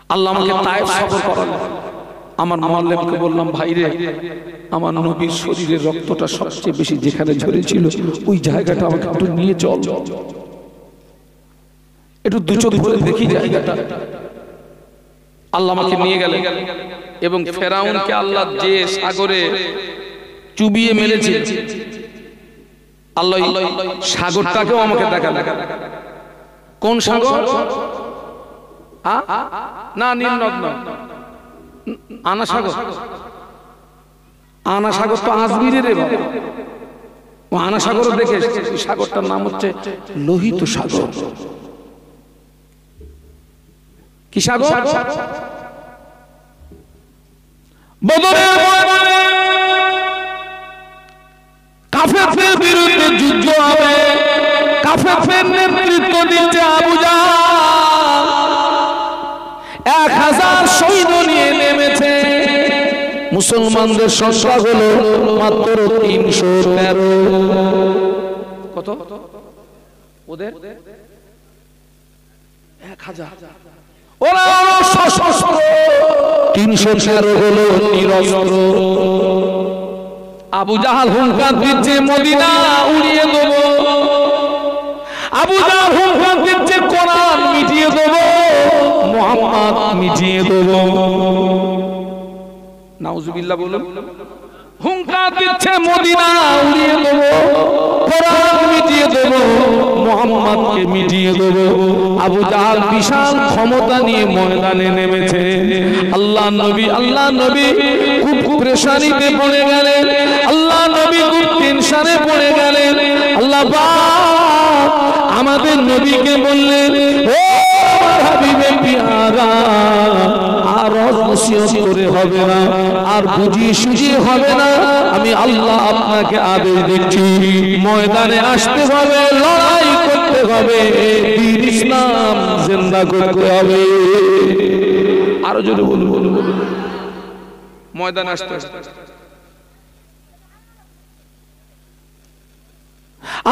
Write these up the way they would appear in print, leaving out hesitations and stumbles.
আল্লাহ আমাকে তায়েফ সফর করালেন। আমার মুআল্লিমকে বললাম, ভাই রে, আমার নবীর শরীরের রক্তটা সবচেয়ে বেশি যেখানে ঝরেছিল ওই জায়গাটা আমাকে একটু নিয়ে চল, একটু দু চোখ ভরে দেখি জায়গাটা। আল্লাহ আমাকে নিয়ে গেলেন এবং ফেরাউনকে আল্লাহ যে সাগরে চুবিয়ে মেরেছে, আল্লাহ সাগরটাকেও আমাকে দেখালেন। কোন সাগর? না, নীল নদ নয়, আনা সাগর। আনা সাগর তো আজমিরের রে বাবা, ও আনা সাগর দেখে সাগরটার নাম হচ্ছে লোহিত সাগর। কি সাগর? বদরের ময়দানে কাফেরদের বিরুদ্ধে যুদ্ধ হবে, কাফেরদের নেতৃত্ব দিচ্ছে আবু জাহল। 1000 সৈন্য নিয়ে নেমেছে। মুসলমানদের সংখ্যা হলো মাত্র 313। কত ওদের? 1000। ওরা সশস্ত্র, 313 হলো নিরস্ত্র। আবু জাহল হুঙ্কার দিচ্ছে মদিনা উড়িয়ে দেব, আবু জাহল হুঙ্কার দিচ্ছে কোরআন মিটিয়ে দেব, মুহাম্মদ মিটিয়ে দেব। নাউজুবিল্লাহ বলুন। হুঙ্কার দিচ্ছে মদিনা উড়িয়ে দেব, কোরআন মিটিয়ে দেব, মুহাম্মদকে মিটিয়ে দেব। আবু জাহল বিশাল ক্ষমতা নিয়ে ময়দানে নেমেছে। আল্লাহ নবী খুব প্রেসারিতে পড়ে গেলেন, আল্লাহ নবী খুব টেনশনে পড়ে গেলেন। আল্লাহ পাক আমাদের নবীকে বললেন, ও হাবিবে পিয়ারা, আর নসিহত করে হবে না, আর বুঝিয়ে সুঝিয়ে হবে না। আমি আল্লাহ আপনাকে আদেশ দিচ্ছি, ময়দানে আসতে হবে, লড়াই করতে হবে, দ্বীন ইসলাম জিন্দা করতে হবে। আরো জোরে বলুন, ময়দানে আসতে হবে।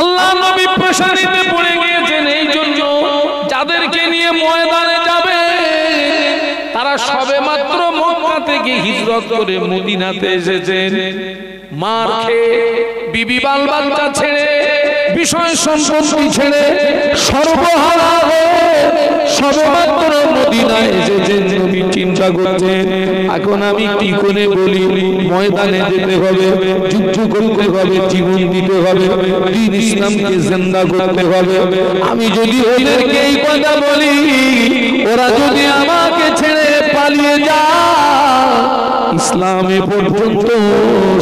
আল্লাহ নবী প্রেসারিতে পড়ে গিয়েছেন। এই জন্য যাদেরকে নিয়ে ময়দানে যাবে তারা সবে মাত্র মক্কা থেকে হিজরত করে মদিনাতে এসেছেন। মার খেয়ে, বিবি বাল বাচ্চা ছেড়ে, বিষয় সম্পত্তি ছেড়ে, সর্বহারা হয়ে সবে মাত্র মদিনায় এসেছেন। নবী চিন্তা করছেন, এখন আমি কি করে বলি, ময়দানে যেতে হবে, যুদ্ধ করতে হবে, জীবন দিতে হবে, দ্বীন ইসলামকে জিন্দা করতে হবে। আমি যদি ওদেরকে এই কথা বলি, ওরা যদি আমাকে ছেড়ে পালিয়ে যায়, ইসলামে পর্যন্ত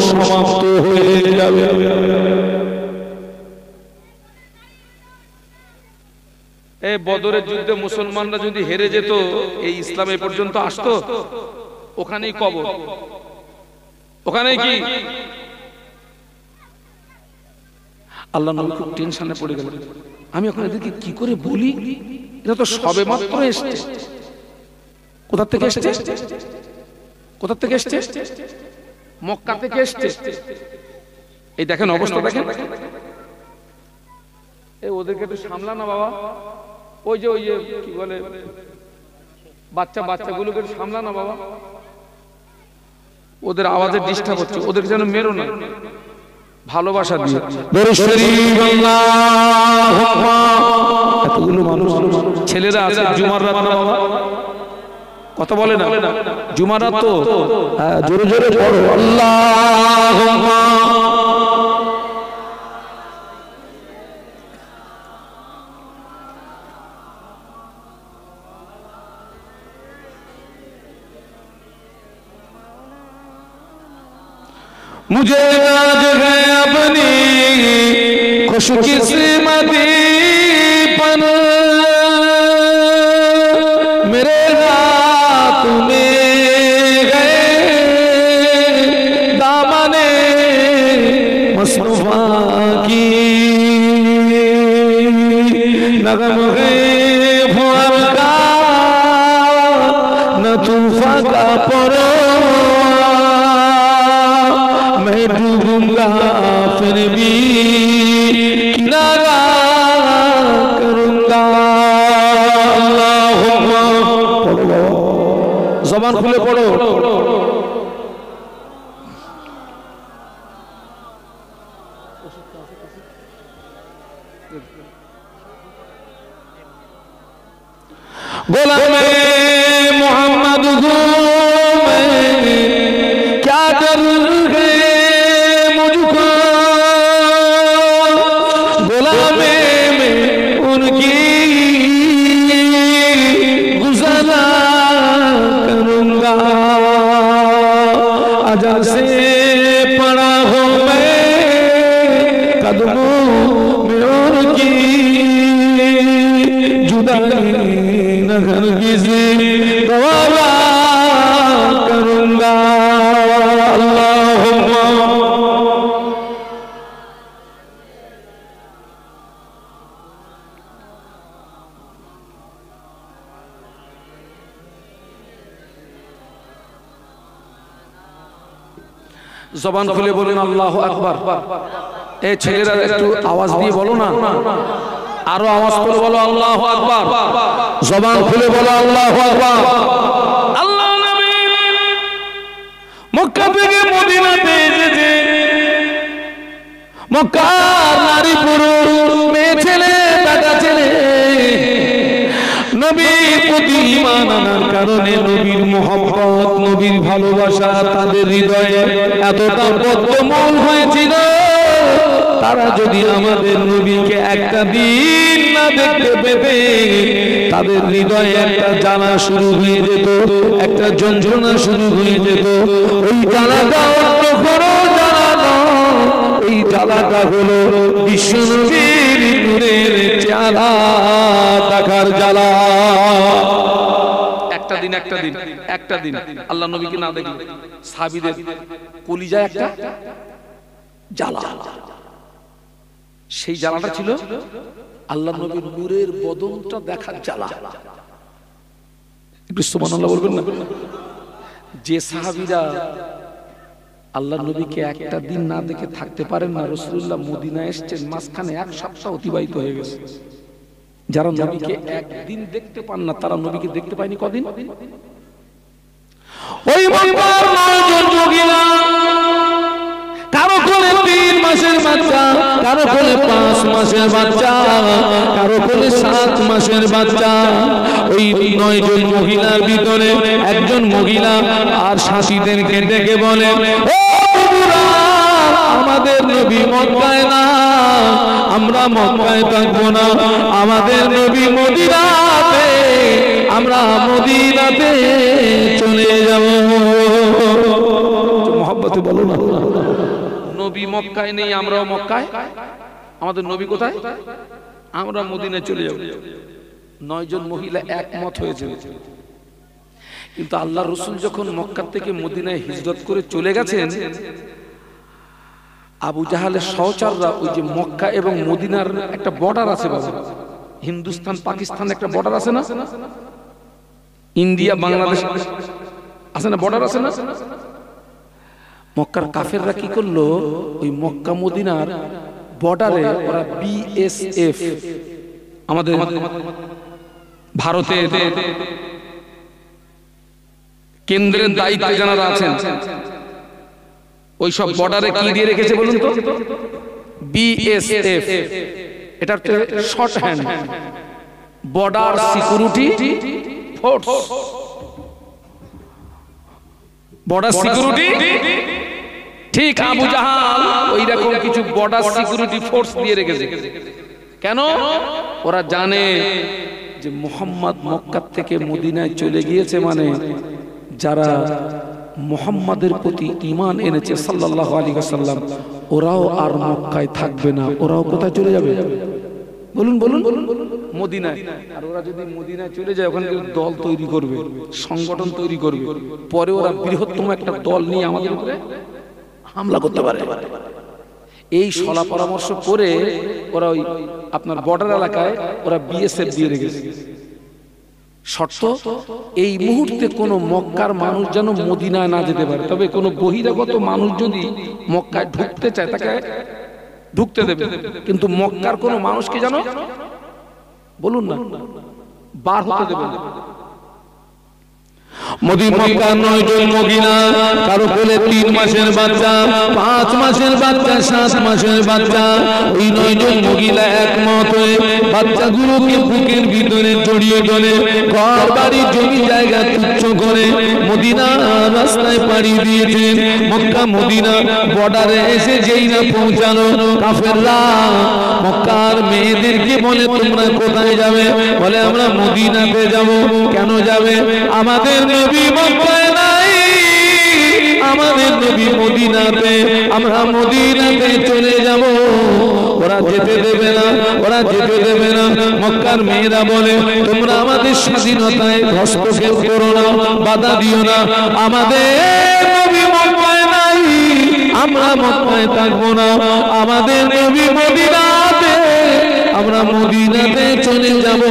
সমাপ্ত হয়ে যাবে। এই বদরের যুদ্ধে মুসলমানরা যদি হেরে যেত, এই ইসলামে পর্যন্ত আসতো, ওখানেই কবর, ওখানেই কি। আল্লাহ নবী খুব টেনশনে পড়ে গেলেন। আমি এখন এদেরকে কি করে বলি, এটা তো সবে মাত্র এসছে। কোথা থেকে এসছে? কোথা থেকে এসছে? মক্কা থেকে এসছে। এই দেখেন অবস্থা, দেখেন। এই ওদেরকে একটু সামলা না বাবা, ওই যে কি বলে বাচ্চাগুলোকে একটু সামলা না বাবা, ওদের আওয়াজে ডিস্টার্ব হচ্ছে, ওদের যেন মেরো না, ভালোবাসা দিয়ে। এতগুলো মানুষ, ছেলেরা আছে, জুমার রাত না বাবা, কথা বলে না, জুমার রাত তো জোরে জোরে পড়ো আল্লাহুম্মা। मुझे आज है अपनी खुशकिस्मती पर, मेरे हाथ में गए दामने मुस्तफा की, नगम है भुवर का न तूफा का परो, मैं डूबूंगा फिर भी किनारा करूंगा। अल्लाहुम्मा জবান খুলে পড়ো। গোলামে মোহাম্মদ গো क्या कर है मुझको गुलामे में उनकी गुज़ारा करूँगा अजा से पड़ा हो मैं कदमों में उनकी जुदाई न हरगिज़ गवारा करूँगा। জবান খুলে বলেন আল্লাহু আকবার। এই ছেলেরা একটু আওয়াজ দিয়ে বলো না, আরো আওয়াজ করে বলো আল্লাহু আকবার। জবান খুলে বলো আল্লাহু আকবার। আল্লাহ নবী মক্কা থেকে মদিনাতে এসেছে। মক্কার নারী পুরুষ মেয়ে ছেলে বেটা ছেলে নবীর প্রতি ঈমান আনার কারণে নবীর মহব্বত নবীর ভালোবাসা তাদের হৃদয়ে এতটা বদ্ধমূল হয়েছিল, তারা যদি আমাদের নবীকে একটা দিন না দেখতে পেতে তাদের হৃদয়ে একটা জ্বালা শুরু হয়ে যেত, একটা যন্ত্রণা শুরু হয়ে যেত। ওই জ্বালাটা অন্য কোনো জ্বালা নয়, এই জ্বালাটা হলো বিশ্বনবীর নূরের চেহারা দেখার জ্বালা। একটা দিন আল্লাহ নবীকে না দেখলে সাহাবীদের কলিজায় একটা জ্বালা, সেই জ্বালাটা ছিল আল্লাহ নবীর নূরের বদনটা দেখার জ্বালা। একটু সুবহানাল্লাহ বলবেন না? যে সাহাবীরা আল্লাহ নবীকে একটা দিন না দেখে থাকতে পারেন না, রাসূলুল্লাহ মদিনায় এসেছেন, মাঝখানে এক সপ্তাহ অতিবাহিত হয়ে গেছে। যারা নবীকে একদিন দেখতে পান না তারা নবীকে দেখতে পায়নি কদিন? ওই মক্কার 9 জন যোগীরা, কারো কোলে 3 মাসের বাচ্চা, কারো কোলে 5 মাসের বাচ্চা, কারো কোলে 7 মাসের বাচ্চা। ওই 9 জন মহিলার ভিতরে একজন মহিলা আর সাথীদেরকে ডেকে বলে, ও বন্ধুরা, আমাদের নবী মক্কায় না, আমরা মক্কায় থাকবো না, আমাদের নবী মদিনাতে, আমরা মদিনাতে চলে যাব। মহব্বতে বলো না, নবী মক্কায় নেই, আমরাও মক্কায়, আমাদের নবী কোথায়? আমরা মদিনায় চলে যাব। 9 জন মহিলা একমত হয়েছে। কিন্তু আল্লাহ রাসূল যখন মক্কা থেকে মদিনায় হিজরত করে চলে গেছেন, আবু জাহালের সহচররা ওই যে মক্কা এবং মদিনার একটা বর্ডার আছে বাবা, হিন্দুস্তান পাকিস্তান একটা বর্ডার আছে না, ইন্ডিয়া বাংলাদেশ আছে না, বর্ডার আছে না। মক্কার কাফেররা কি করলো, ওই মক্কা মদিনার বর্ডারে ওরা বিএসএফ, আমাদের ভারতের কেন্দ্রের দায়িত্বে যারা আছেন, ওই সব বর্ডারে কি দিয়ে রেখেছে বলুন তো? বিএসএফ। এটা হচ্ছে short hand, border security force. Border security, ঠিক আবু জাহাল ওই রকম কিছু বর্ডার সিকিউরিটি ফোর্স দিয়ে রেখেছে। কেন? ওরা জানে যে মুহাম্মদ মক্কা থেকে মদিনায় চলে গিয়েছে, মানে যারা মুহাম্মাদের প্রতি ঈমান এনেছে সাল্লাল্লাহু আলাইহি ওয়াসাল্লাম, ওরাও আর মক্কায় থাকবে না, ওরাও কোথায় চলে যাবে বলুন বলুন? মদিনায়। আর ওরা যদি মদিনায় চলে যায়, ওখানে দল তৈরি করবে, সংগঠন তৈরি করবে, পরে ওরা বৃহত্তম একটা দল নিয়ে আমাদের উপরে হামলা করতে পারে। এই সলা পরামর্শ করে ওরা ওই আপনার বর্ডার এলাকায় ওরা বিএসএফ দিয়ে রেখেছে। শর্ত, এই মুহূর্তে কোনো মক্কার মানুষ যেন মদিনায় না যেতে পারে, তবে কোনো বহিরাগত মানুষ যদি মক্কায় ঢুকতে চায় তাকে ঢুকতে দেবে, কিন্তু মক্কার কোনো মানুষকে যেন বলুন না বার হতে দেবে না। মক্কার 9 জন মহিলা, কারো কোলে 3 মাসের বাচ্চা, 5 মাসের বাচ্চা, 7 মাসের বাচ্চা। ওই 9 জন মহিলা একমত হয়ে বাচ্চাগুলোকে বুকের ভিতরে জড়িয়ে ধরে ঘর বাড়ি জমি জায়গা তুচ্ছ করে মদিনা রাস্তায় পাড়ি দিয়েছেন। মক্কা মদিনা বর্ডারে এসে যেই না পৌঁছানো, কাফেররা মক্কার মেয়েদেরকে বলে তোমরা কোথায় যাবে? বলে আমরা মদিনাতে যাব। কেন যাবে? আমাদের নবী মক্কায় নাই, আমাদের নবী মদিনাতে, আমরা মদিনাতে চলে যাব। ওরা যেতে দেবে না, ওরা যেতে দেবে না। মক্কার মেয়েরা বলে তোমরা আমাদের স্বাধীনতায় হস্তক্ষেপ করো না, বাধা দিও না। আমাদের নবী মক্কায় নাই, আমরা মক্কায় থাকবো না। আমাদের নবী মদিনাতে, আমরা মদিনাতে চলে যাব।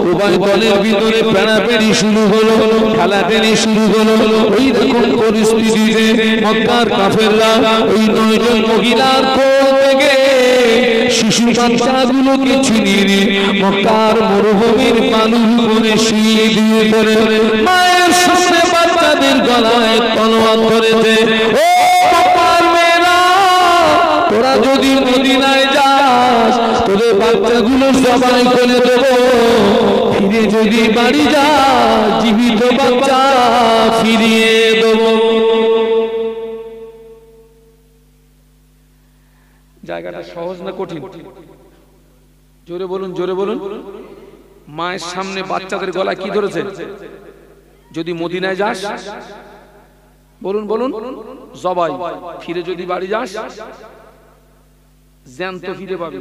উভয় দলের ভিতরে পেড়াপেড়ি শুরু হলো, খেলাটেনি শুরু হলো। ওই রকম পরিস্থিতিতে মক্কার কাফেররা ওই 9 জন মহিলার কোল থেকে শিশু বাচ্চাগুলোকে ছিনিয়ে নিয়ে মক্কার মরুভূমির বালুর উপরে শুইয়ে দিয়ে করে মায়ের সামনে বাচ্চাদের গলায় তলোয়ার ধরেছে। ও মক্কার মেয়েরা, তোরা যদি মদিনায় যাস তোদের বাচ্চাগুলো সবাই করে দেব, ফিরে যদি বাড়ি যাস জীবিত বাচ্চা ফিরিয়ে দেব। জায়গাটা সহজ না কঠিন? জোরে বলুন, জোরে বলুন। মায়ের সামনে বাচ্চাদের গলায় কি ধরেছে? যদি মদিনায় যাস, বলুন বলুন, জবাই। ফিরে যদি বাড়ি যাস জ্যান্ত ফিরে পাবি।